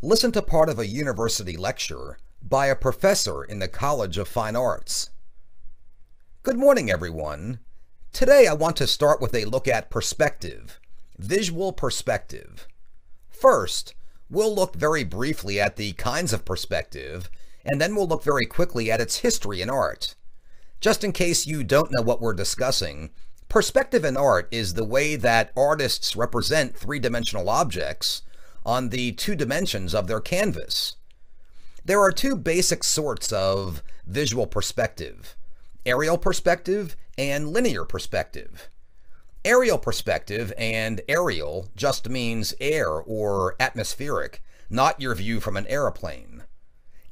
Listen to part of a university lecture by a professor in the College of Fine Arts. Good morning, everyone. Today I want to start with a look at perspective, visual perspective. First, we'll look very briefly at the kinds of perspective, and then we'll look very quickly at its history in art. Just in case you don't know what we're discussing, perspective in art is the way that artists represent three-dimensional objects on the two dimensions of their canvas. There are two basic sorts of visual perspective: aerial perspective and linear perspective. Aerial perspective, and aerial just means air or atmospheric, not your view from an airplane.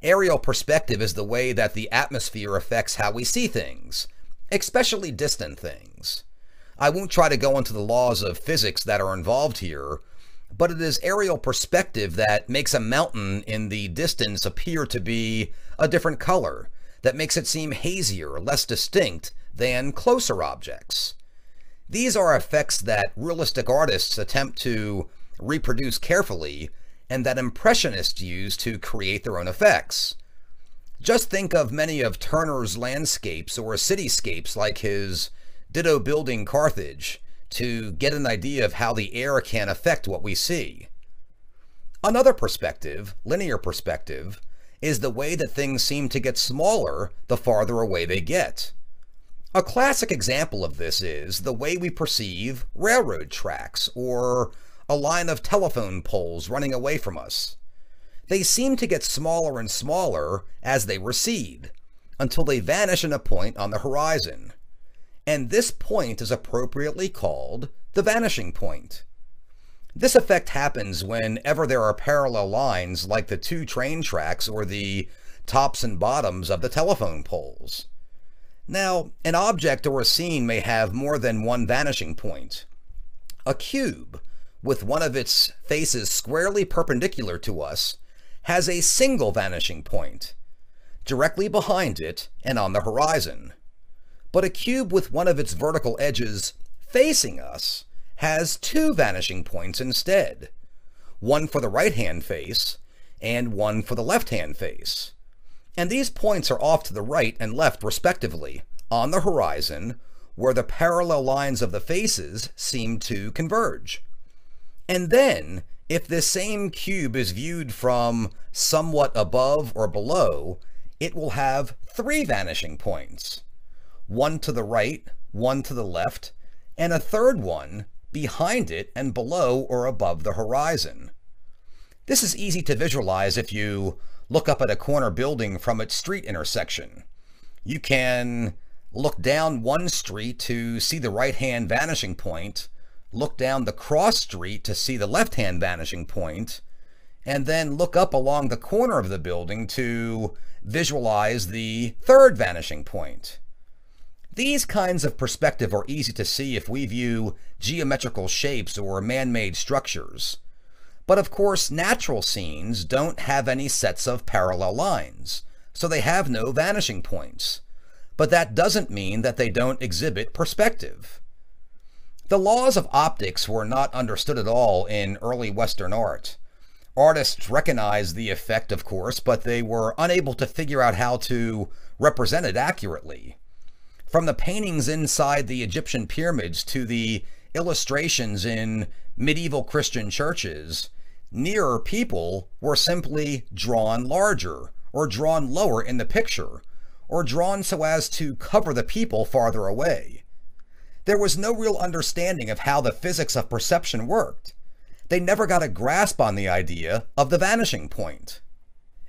Aerial perspective is the way that the atmosphere affects how we see things, especially distant things. I won't try to go into the laws of physics that are involved here, but it is aerial perspective that makes a mountain in the distance appear to be a different color, that makes it seem hazier, less distinct than closer objects. These are effects that realistic artists attempt to reproduce carefully and that impressionists use to create their own effects. Just think of many of Turner's landscapes or cityscapes like his Ditto building Carthage to get an idea of how the air can affect what we see. Another perspective, linear perspective, is the way that things seem to get smaller the farther away they get. A classic example of this is the way we perceive railroad tracks or a line of telephone poles running away from us. They seem to get smaller and smaller as they recede, until they vanish in a point on the horizon. And this point is appropriately called the vanishing point. This effect happens whenever there are parallel lines like the two train tracks or the tops and bottoms of the telephone poles. Now, an object or a scene may have more than one vanishing point. A cube, with one of its faces squarely perpendicular to us, has a single vanishing point, directly behind it and on the horizon. But a cube with one of its vertical edges facing us has two vanishing points instead, one for the right-hand face and one for the left-hand face. And these points are off to the right and left respectively, on the horizon, where the parallel lines of the faces seem to converge. And then, if this same cube is viewed from somewhat above or below, it will have three vanishing points. One to the right, one to the left, and a third one behind it and below or above the horizon. This is easy to visualize if you look up at a corner building from its street intersection. You can look down one street to see the right-hand vanishing point, look down the cross street to see the left-hand vanishing point, and then look up along the corner of the building to visualize the third vanishing point. These kinds of perspective are easy to see if we view geometrical shapes or man-made structures. But of course, natural scenes don't have any sets of parallel lines, so they have no vanishing points. But that doesn't mean that they don't exhibit perspective. The laws of optics were not understood at all in early Western art. Artists recognized the effect, of course, but they were unable to figure out how to represent it accurately. From the paintings inside the Egyptian pyramids to the illustrations in medieval Christian churches, nearer people were simply drawn larger, or drawn lower in the picture, or drawn so as to cover the people farther away. There was no real understanding of how the physics of perception worked. They never got a grasp on the idea of the vanishing point.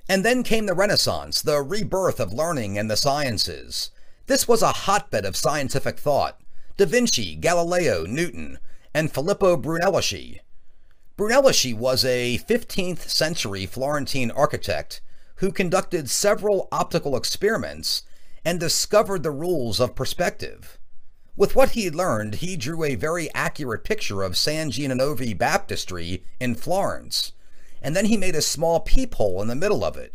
And then came the Renaissance, the rebirth of learning and the sciences. This was a hotbed of scientific thought: Da Vinci, Galileo, Newton, and Filippo Brunelleschi. Brunelleschi was a 15th century Florentine architect who conducted several optical experiments and discovered the rules of perspective. With what he learned, he drew a very accurate picture of San Giovanni Baptistry in Florence, and then he made a small peephole in the middle of it.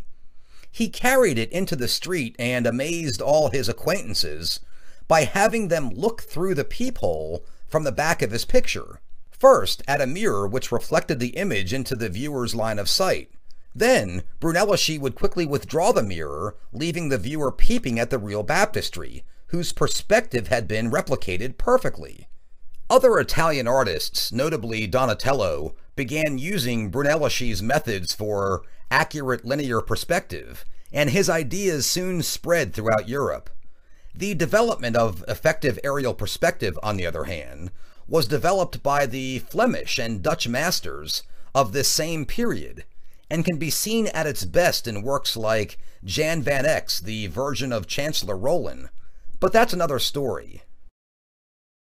He carried it into the street and amazed all his acquaintances by having them look through the peephole from the back of his picture. First, at a mirror which reflected the image into the viewer's line of sight, Then, Brunelleschi would quickly withdraw the mirror, leaving the viewer peeping at the real baptistry, whose perspective had been replicated perfectly. Other Italian artists, notably Donatello, began using Brunelleschi's methods for accurate linear perspective, and his ideas soon spread throughout Europe. The development of effective aerial perspective, on the other hand, was developed by the Flemish and Dutch masters of this same period, and can be seen at its best in works like Jan van Eyck's The Virgin of Chancellor Roland. But that's another story.